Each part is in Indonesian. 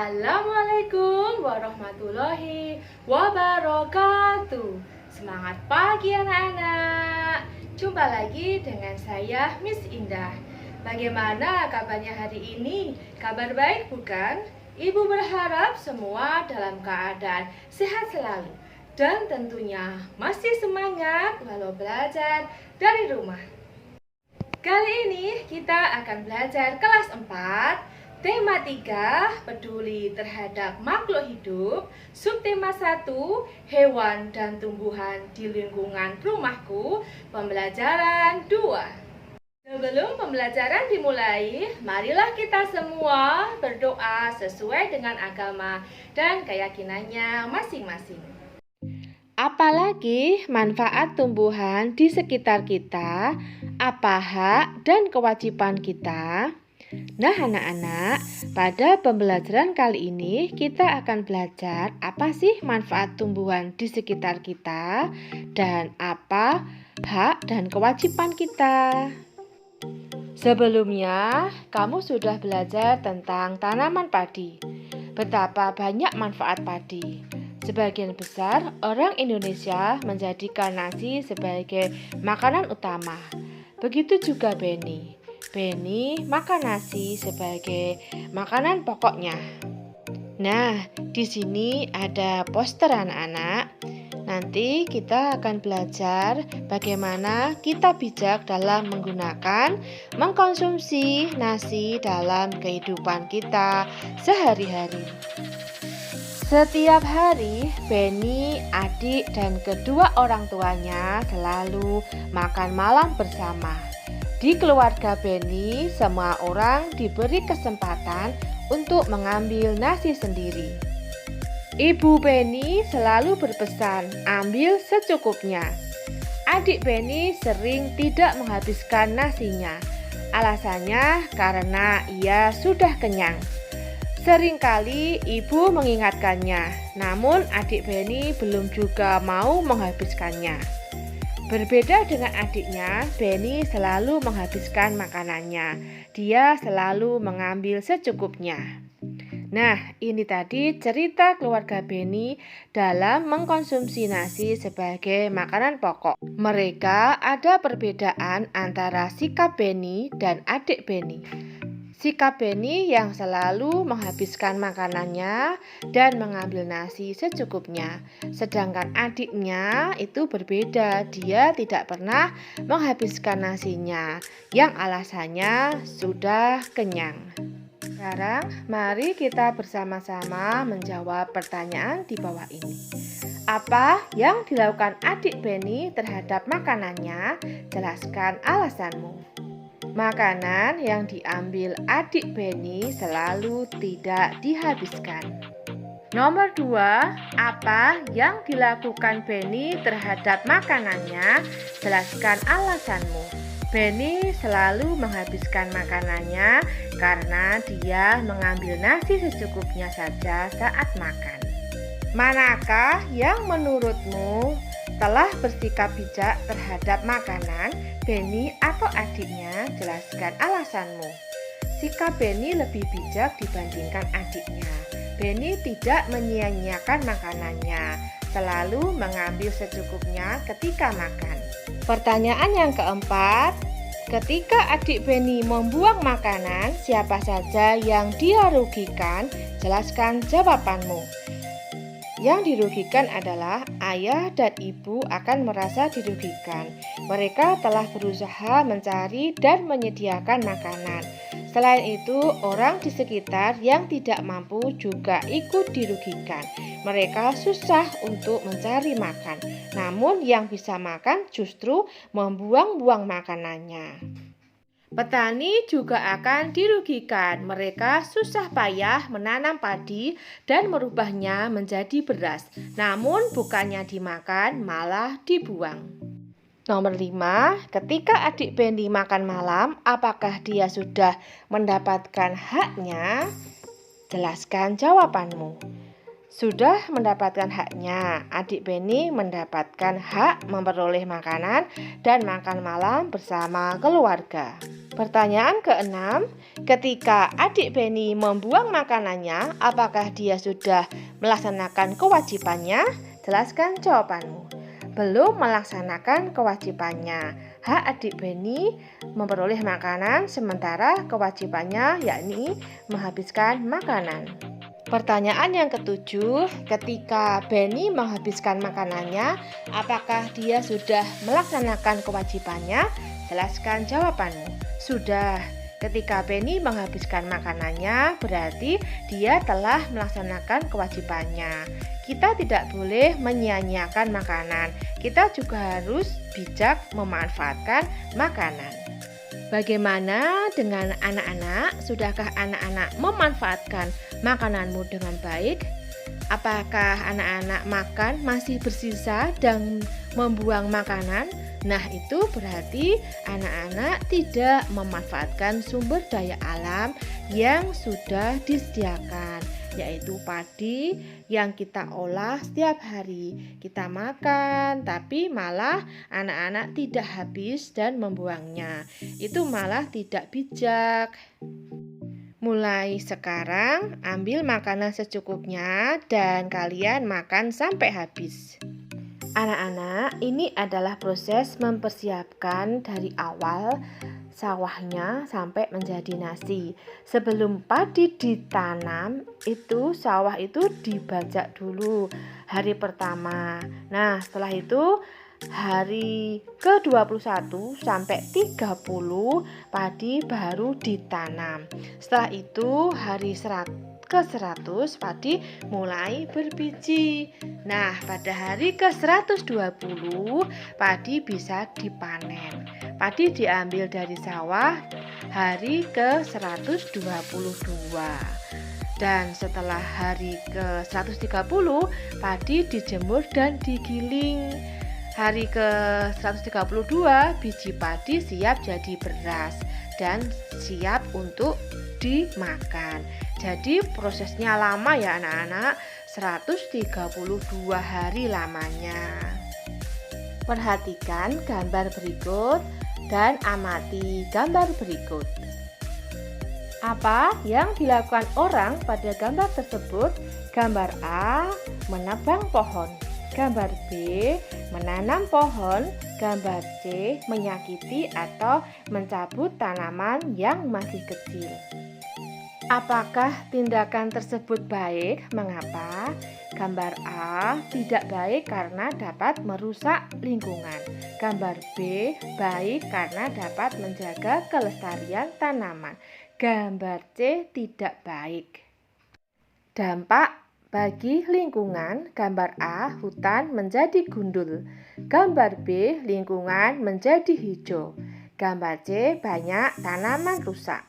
Assalamualaikum warahmatullahi wabarakatuh. Semangat pagi anak-anak. Jumpa lagi dengan saya Miss Indah. Bagaimana kabarnya hari ini? Kabar baik bukan? Ibu berharap semua dalam keadaan sehat selalu dan tentunya masih semangat walau belajar dari rumah. Kali ini kita akan belajar kelas 4, tema 3, peduli terhadap makhluk hidup. Subtema 1, hewan dan tumbuhan di lingkungan rumahku. Pembelajaran 2. Sebelum pembelajaran dimulai, marilah kita semua berdoa sesuai dengan agama dan keyakinannya masing-masing. Apalagi manfaat tumbuhan di sekitar kita, apa hak dan kewajiban kita? Nah anak-anak, pada pembelajaran kali ini kita akan belajar apa sih manfaat tumbuhan di sekitar kita dan apa hak dan kewajiban kita. Sebelumnya, kamu sudah belajar tentang tanaman padi. Betapa banyak manfaat padi. Sebagian besar orang Indonesia menjadikan nasi sebagai makanan utama. Begitu juga benih. Beni makan nasi sebagai makanan pokoknya. Nah, di sini ada poster anak-anak. Nanti kita akan belajar bagaimana kita bijak dalam mengkonsumsi nasi dalam kehidupan kita sehari-hari. Setiap hari, Beni, adik, dan kedua orang tuanya selalu makan malam bersama. Di keluarga Beni, semua orang diberi kesempatan untuk mengambil nasi sendiri. Ibu Beni selalu berpesan, ambil secukupnya. Adik Beni sering tidak menghabiskan nasinya. Alasannya karena ia sudah kenyang. Seringkali ibu mengingatkannya, namun adik Beni belum juga mau menghabiskannya. Berbeda dengan adiknya, Beni selalu menghabiskan makanannya. Dia selalu mengambil secukupnya. Nah, ini tadi cerita keluarga Beni dalam mengkonsumsi nasi sebagai makanan pokok. Mereka ada perbedaan antara sikap Beni dan adik Beni. Sikap Beni yang selalu menghabiskan makanannya dan mengambil nasi secukupnya. Sedangkan adiknya itu berbeda, dia tidak pernah menghabiskan nasinya, yang alasannya sudah kenyang. Sekarang mari kita bersama-sama menjawab pertanyaan di bawah ini. Apa yang dilakukan adik Beni terhadap makanannya? Jelaskan alasanmu. Makanan yang diambil adik Beni selalu tidak dihabiskan. Nomor 2, apa yang dilakukan Beni terhadap makanannya? Jelaskan alasanmu. Beni selalu menghabiskan makanannya karena dia mengambil nasi secukupnya saja saat makan. Manakah yang menurutmu telah bersikap bijak terhadap makanan, Beni atau adiknya? Jelaskan alasanmu. Sikap Beni lebih bijak dibandingkan adiknya. Beni tidak menyia-nyiakan makanannya, selalu mengambil secukupnya ketika makan. Pertanyaan yang keempat, ketika adik Beni membuang makanan, siapa saja yang dia rugikan? Jelaskan jawabanmu. Yang dirugikan adalah ayah dan ibu akan merasa dirugikan. Mereka telah berusaha mencari dan menyediakan makanan. Selain itu, orang di sekitar yang tidak mampu juga ikut dirugikan. Mereka susah untuk mencari makan. Namun yang bisa makan justru membuang-buang makanannya. Petani juga akan dirugikan. Mereka susah payah menanam padi dan merubahnya menjadi beras. Namun bukannya dimakan, malah dibuang. Nomor 5, ketika adik Beni makan malam, apakah dia sudah mendapatkan haknya? Jelaskan jawabanmu. Sudah mendapatkan haknya. Adik Beni mendapatkan hak memperoleh makanan dan makan malam bersama keluarga. Pertanyaan keenam, ketika adik Beni membuang makanannya, apakah dia sudah melaksanakan kewajibannya? Jelaskan jawabanmu. Belum melaksanakan kewajibannya. Hak adik Beni memperoleh makanan, sementara kewajibannya yakni menghabiskan makanan. Pertanyaan yang ketujuh, ketika Beni menghabiskan makanannya, apakah dia sudah melaksanakan kewajibannya? Jelaskan jawabanmu. Sudah. Ketika Beni menghabiskan makanannya, berarti dia telah melaksanakan kewajibannya. Kita tidak boleh menyia-nyiakan makanan. Kita juga harus bijak memanfaatkan makanan. Bagaimana dengan anak-anak? Sudahkah anak-anak memanfaatkan makananmu dengan baik? Apakah anak-anak makan masih bersisa dan membuang makanan? Nah, itu berarti anak-anak tidak memanfaatkan sumber daya alam yang sudah disediakan, yaitu padi yang kita olah setiap hari. Kita makan, tapi malah anak-anak tidak habis dan membuangnya. Itu malah tidak bijak. Mulai sekarang, ambil makanan secukupnya dan kalian makan sampai habis. Anak-anak, ini adalah proses mempersiapkan dari awal sawahnya sampai menjadi nasi. Sebelum padi ditanam, itu sawah itu dibajak dulu hari pertama. Nah, setelah itu hari ke-21 sampai 30 padi baru ditanam. Setelah itu hari ke-100 padi mulai berbiji. Nah, pada hari ke-120 padi bisa dipanen. Padi diambil dari sawah hari ke-122. Dan setelah hari ke-130 padi dijemur dan digiling. Hari ke-132 biji padi siap jadi beras dan siap untuk dimakan. Jadi prosesnya lama ya anak-anak, 132 hari lamanya. Perhatikan gambar berikut dan amati gambar berikut. Apa yang dilakukan orang pada gambar tersebut? Gambar A, menebang pohon. Gambar B, menanam pohon. Gambar C, menyakiti atau mencabut tanaman yang masih kecil. Apakah tindakan tersebut baik? Mengapa? Gambar A, tidak baik karena dapat merusak lingkungan. Gambar B, baik karena dapat menjaga kelestarian tanaman. Gambar C, tidak baik. Dampak bagi lingkungan. Gambar A, hutan menjadi gundul. Gambar B, lingkungan menjadi hijau. Gambar C, banyak tanaman rusak.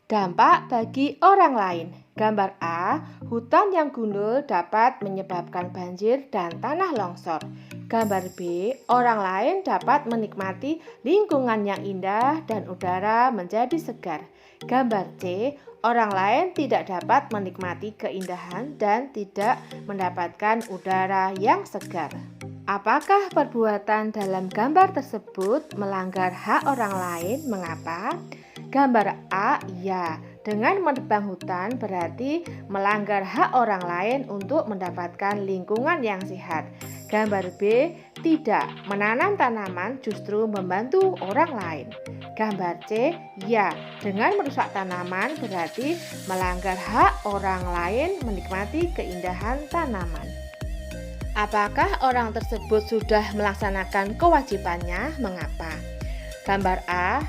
Dampak bagi orang lain. Gambar A, hutan yang gundul dapat menyebabkan banjir dan tanah longsor. Gambar B, orang lain dapat menikmati lingkungan yang indah dan udara menjadi segar. Gambar C, orang lain tidak dapat menikmati keindahan dan tidak mendapatkan udara yang segar. Apakah perbuatan dalam gambar tersebut melanggar hak orang lain? Mengapa? Gambar A, ya. Dengan menebang hutan berarti melanggar hak orang lain untuk mendapatkan lingkungan yang sehat. Gambar B, tidak. Menanam tanaman justru membantu orang lain. Gambar C, ya. Dengan merusak tanaman berarti melanggar hak orang lain menikmati keindahan tanaman. Apakah orang tersebut sudah melaksanakan kewajibannya? Mengapa? Gambar A,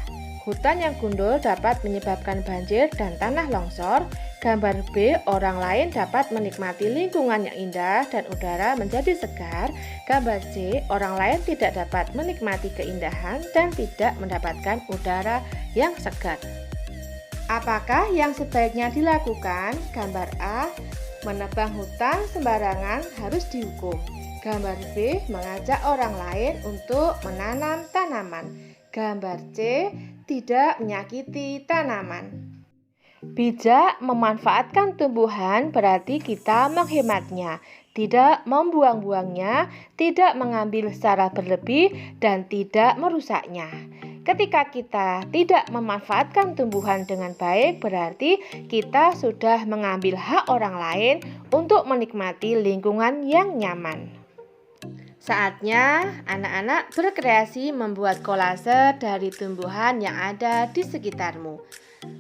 hutan yang gundul dapat menyebabkan banjir dan tanah longsor. Gambar B, orang lain dapat menikmati lingkungan yang indah dan udara menjadi segar. Gambar C, orang lain tidak dapat menikmati keindahan dan tidak mendapatkan udara yang segar. Apakah yang sebaiknya dilakukan? Gambar A, menebang hutan sembarangan harus dihukum. Gambar B, mengajak orang lain untuk menanam tanaman. Gambar C, tidak menyakiti tanaman. Bijak memanfaatkan tumbuhan berarti kita menghematnya, tidak membuang-buangnya, tidak mengambil secara berlebih, dan tidak merusaknya. Ketika kita tidak memanfaatkan tumbuhan dengan baik, berarti kita sudah mengambil hak orang lain untuk menikmati lingkungan yang nyaman. Saatnya anak-anak berkreasi membuat kolase dari tumbuhan yang ada di sekitarmu.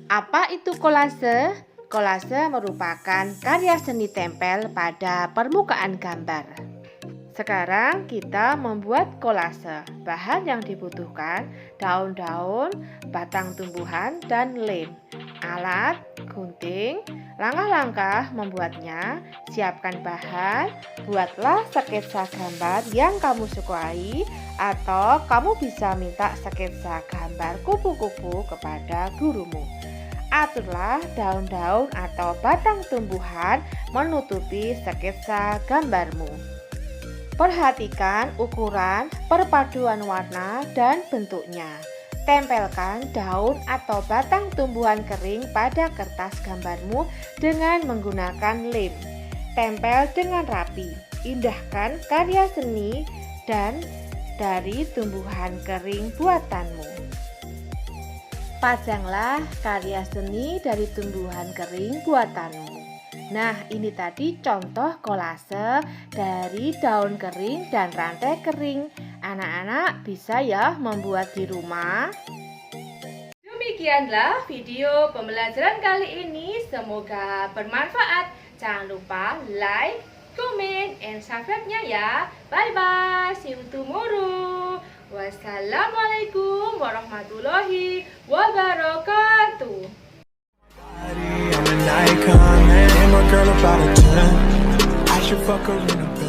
Apa itu kolase? Kolase merupakan karya seni tempel pada permukaan gambar. Sekarang kita membuat kolase. Bahan yang dibutuhkan daun-daun, batang tumbuhan, dan lem. Alat, gunting. Langkah-langkah membuatnya: siapkan bahan, buatlah sketsa gambar yang kamu sukai, atau kamu bisa minta sketsa gambar kupu-kupu kepada gurumu. Aturlah daun-daun atau batang tumbuhan menutupi sketsa gambarmu. Perhatikan ukuran, perpaduan warna, dan bentuknya. Tempelkan daun atau batang tumbuhan kering pada kertas gambarmu dengan menggunakan lem. Tempel dengan rapi. Indahkan karya seni dan dari tumbuhan kering buatanmu. Pasanglah karya seni dari tumbuhan kering buatanmu. Nah, ini tadi contoh kolase dari daun kering dan rantai kering. Anak-anak bisa ya membuat di rumah. Demikianlah video pembelajaran kali ini. Semoga bermanfaat. Jangan lupa like, comment, and subscribe-nya ya. Bye-bye. See you tomorrow. Wassalamualaikum warahmatullahi wabarakatuh. I'm an icon, man. I'm a girl about a 10. I should fuck her in a bed.